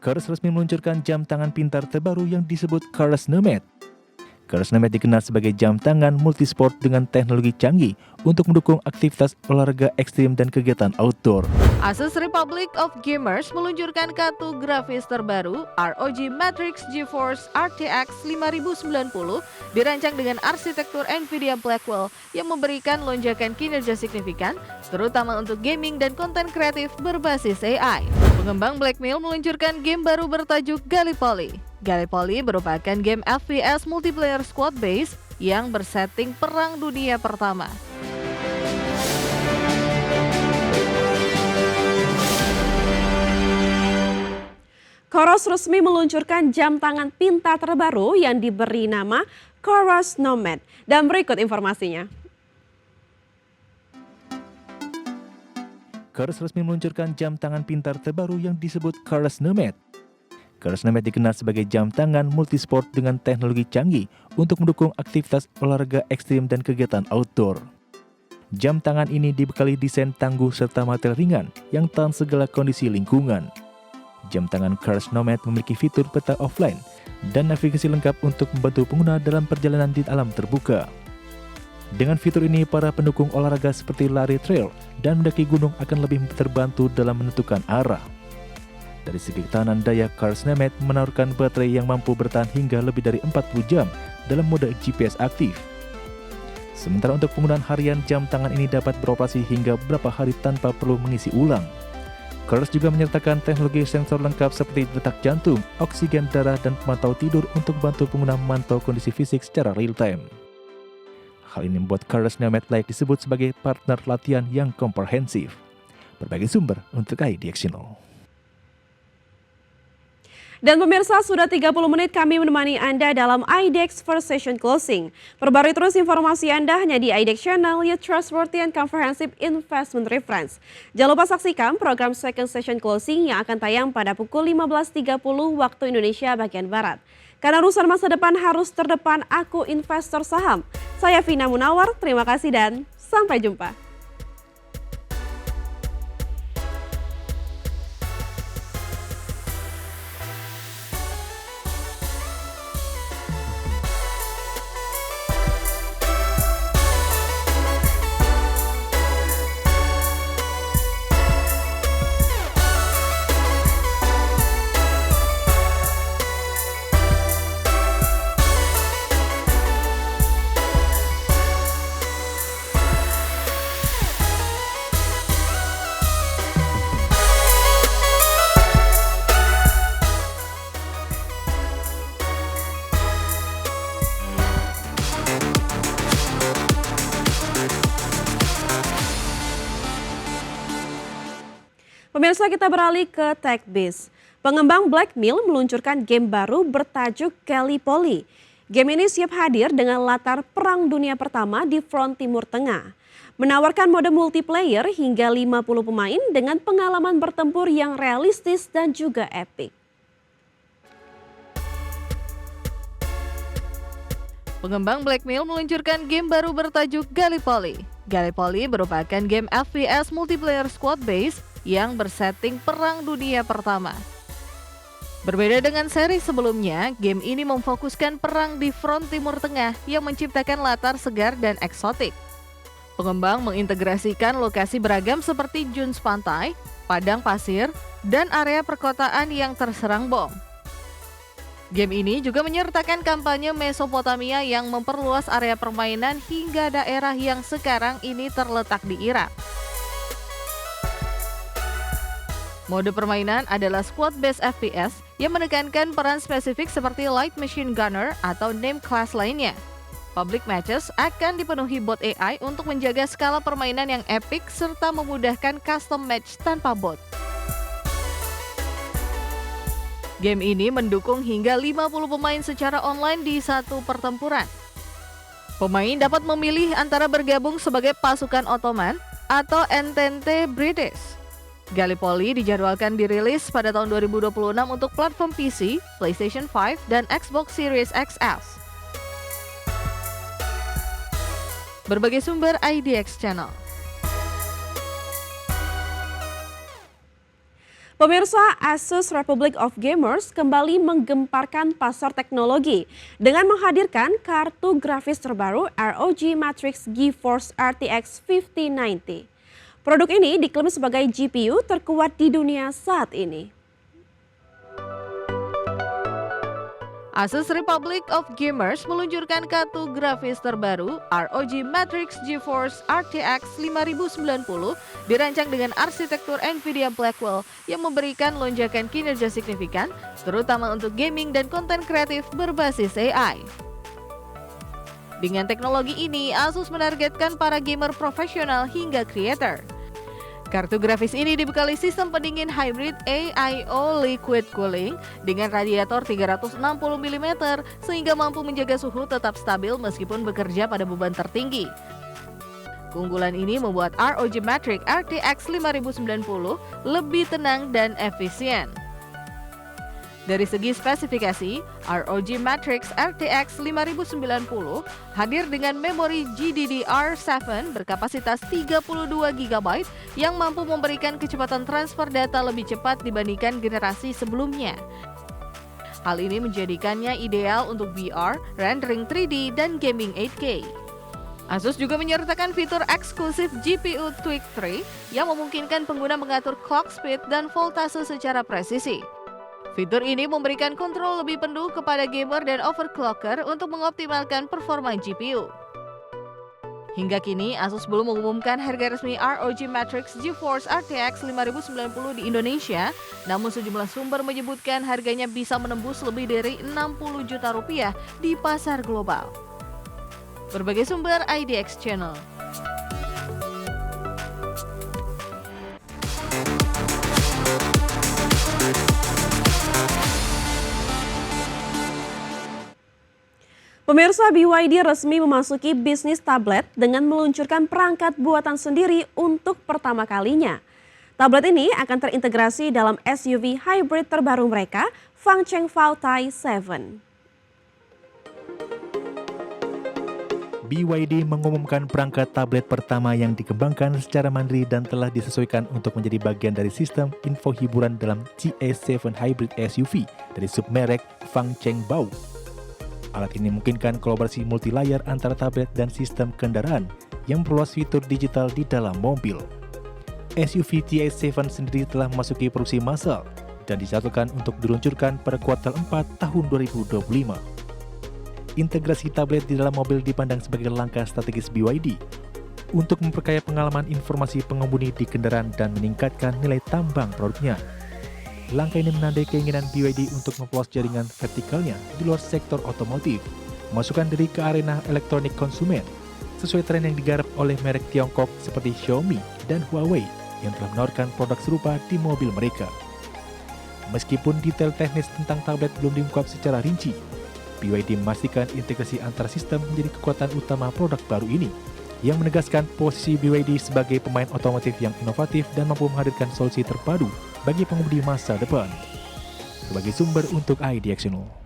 Cars resmi meluncurkan jam tangan pintar terbaru yang disebut Cars Nomad. Cars Nomad dikenal sebagai jam tangan multisport dengan teknologi canggih untuk mendukung aktivitas olahraga ekstrim dan kegiatan outdoor. Asus Republic of Gamers meluncurkan kartu grafis terbaru ROG Matrix GeForce RTX 5090 dirancang dengan arsitektur Nvidia Blackwell yang memberikan lonjakan kinerja signifikan, terutama untuk gaming dan konten kreatif berbasis AI. Pengembang Blackmill meluncurkan game baru bertajuk Gallipoli. Gallipoli merupakan game FPS multiplayer squad base yang bersetting Perang Dunia Pertama. Coros resmi meluncurkan jam tangan pintar terbaru yang diberi nama Coros Nomad. Dan berikut informasinya. Cars resmi meluncurkan jam tangan pintar terbaru yang disebut Cars Nomad. Cars Nomad dikenal sebagai jam tangan multisport dengan teknologi canggih untuk mendukung aktivitas olahraga ekstrim dan kegiatan outdoor. Jam tangan ini dibekali desain tangguh serta material ringan yang tahan segala kondisi lingkungan. Jam tangan Cars Nomad memiliki fitur peta offline dan navigasi lengkap untuk membantu pengguna dalam perjalanan di alam terbuka. Dengan fitur ini, para pendukung olahraga seperti lari trail dan mendaki gunung akan lebih terbantu dalam menentukan arah. Dari segi ketahanan daya, Cars Nomad menawarkan baterai yang mampu bertahan hingga lebih dari 40 jam dalam mode GPS aktif. Sementara untuk penggunaan harian, jam tangan ini dapat beroperasi hingga beberapa hari tanpa perlu mengisi ulang. Cars juga menyertakan teknologi sensor lengkap seperti detak jantung, oksigen darah, dan pemantau tidur untuk membantu pengguna memantau kondisi fisik secara real time. Hal ini membuat Cars Nomad layak disebut sebagai partner latihan yang komprehensif. Berbagai sumber untuk iDXchannel. Dan pemirsa, sudah 30 menit kami menemani Anda dalam iDex First Session Closing. Perbarui terus informasi Anda hanya di iDex Channel, your trustworthy and comprehensive investment reference. Jangan lupa saksikan program Second Session Closing yang akan tayang pada pukul 15.30 waktu Indonesia bagian Barat. Karena urusan masa depan harus terdepan, aku investor saham. Saya Vina Munawar, terima kasih dan sampai jumpa. Pemirsa, kita beralih ke TechBiz. Pengembang Blackmill meluncurkan game baru bertajuk Gallipoli. Game ini siap hadir dengan latar Perang Dunia Pertama di front Timur Tengah. Menawarkan mode multiplayer hingga 50 pemain dengan pengalaman bertempur yang realistis dan juga epik. Pengembang Blackmill meluncurkan game baru bertajuk Gallipoli. Gallipoli merupakan game FPS multiplayer squad base yang bersetting Perang Dunia Pertama. Berbeda dengan seri sebelumnya, game ini memfokuskan perang di front Timur Tengah yang menciptakan latar segar dan eksotik. Pengembang mengintegrasikan lokasi beragam seperti dunes pantai, padang pasir, dan area perkotaan yang terserang bom. Game ini juga menyertakan kampanye Mesopotamia yang memperluas area permainan hingga daerah yang sekarang ini terletak di Irak. Mode permainan adalah squad-based FPS yang menekankan peran spesifik seperti Light Machine Gunner atau name class lainnya. Public matches akan dipenuhi bot AI untuk menjaga skala permainan yang epik serta memudahkan custom match tanpa bot. Game ini mendukung hingga 50 pemain secara online di satu pertempuran. Pemain dapat memilih antara bergabung sebagai pasukan Ottoman atau Entente British. Gallipoli dijadwalkan dirilis pada tahun 2026 untuk platform PC, PlayStation 5, dan Xbox Series XS. Berbagai sumber iDXchannel. Pemirsa, Asus Republic of Gamers kembali menggemparkan pasar teknologi dengan menghadirkan kartu grafis terbaru ROG Matrix GeForce RTX 5090. Produk ini diklaim sebagai GPU terkuat di dunia saat ini. Asus Republic of Gamers meluncurkan kartu grafis terbaru ROG Matrix GeForce RTX 5090 dirancang dengan arsitektur Nvidia Blackwell yang memberikan lonjakan kinerja signifikan, terutama untuk gaming dan konten kreatif berbasis AI. Dengan teknologi ini, Asus menargetkan para gamer profesional hingga creator. Kartu grafis ini dibekali sistem pendingin hybrid AIO liquid cooling dengan radiator 360 mm sehingga mampu menjaga suhu tetap stabil meskipun bekerja pada beban tertinggi. Keunggulan ini membuat ROG Matrix RTX 5090 lebih tenang dan efisien. Dari segi spesifikasi, ROG Matrix RTX 5090 hadir dengan memori GDDR7 berkapasitas 32 GB yang mampu memberikan kecepatan transfer data lebih cepat dibandingkan generasi sebelumnya. Hal ini menjadikannya ideal untuk VR, rendering 3D, dan gaming 8K. Asus juga menyertakan fitur eksklusif GPU Tweak 3 yang memungkinkan pengguna mengatur clock speed dan voltase secara presisi. Fitur ini memberikan kontrol lebih penuh kepada gamer dan overclocker untuk mengoptimalkan performa GPU. Hingga kini, Asus belum mengumumkan harga resmi ROG Matrix GeForce RTX 5090 di Indonesia, namun sejumlah sumber menyebutkan harganya bisa menembus lebih dari 60 juta rupiah di pasar global. Berbagai sumber IDX Channel. Pemirsa, BYD resmi memasuki bisnis tablet dengan meluncurkan perangkat buatan sendiri untuk pertama kalinya. Tablet ini akan terintegrasi dalam SUV hybrid terbaru mereka, Fangcheng Faotai 7. BYD mengumumkan perangkat tablet pertama yang dikembangkan secara mandiri dan telah disesuaikan untuk menjadi bagian dari sistem info hiburan dalam GA7 Hybrid SUV dari submerek Fangcheng Bao. Alat ini memungkinkan kolaborasi multi-layar antara tablet dan sistem kendaraan yang memperluas fitur digital di dalam mobil. SUV GA7 sendiri telah memasuki produksi massal dan dijadwalkan untuk diluncurkan pada kuartal 4 tahun 2025. Integrasi tablet di dalam mobil dipandang sebagai langkah strategis BYD untuk memperkaya pengalaman informasi pengemudi di kendaraan dan meningkatkan nilai tambang produknya. Langkah ini menandai keinginan BYD untuk memperluas jaringan vertikalnya di luar sektor otomotif, memasukkan diri ke arena elektronik konsumen, sesuai tren yang digarap oleh merek Tiongkok seperti Xiaomi dan Huawei yang telah menawarkan produk serupa di mobil mereka. Meskipun detail teknis tentang tablet belum diungkap secara rinci, BYD memastikan integrasi antar sistem menjadi kekuatan utama produk baru ini, yang menegaskan posisi BYD sebagai pemain otomotif yang inovatif dan mampu menghadirkan solusi terpadu bagi pengemudi masa depan. Sebagai sumber untuk IDX Channel.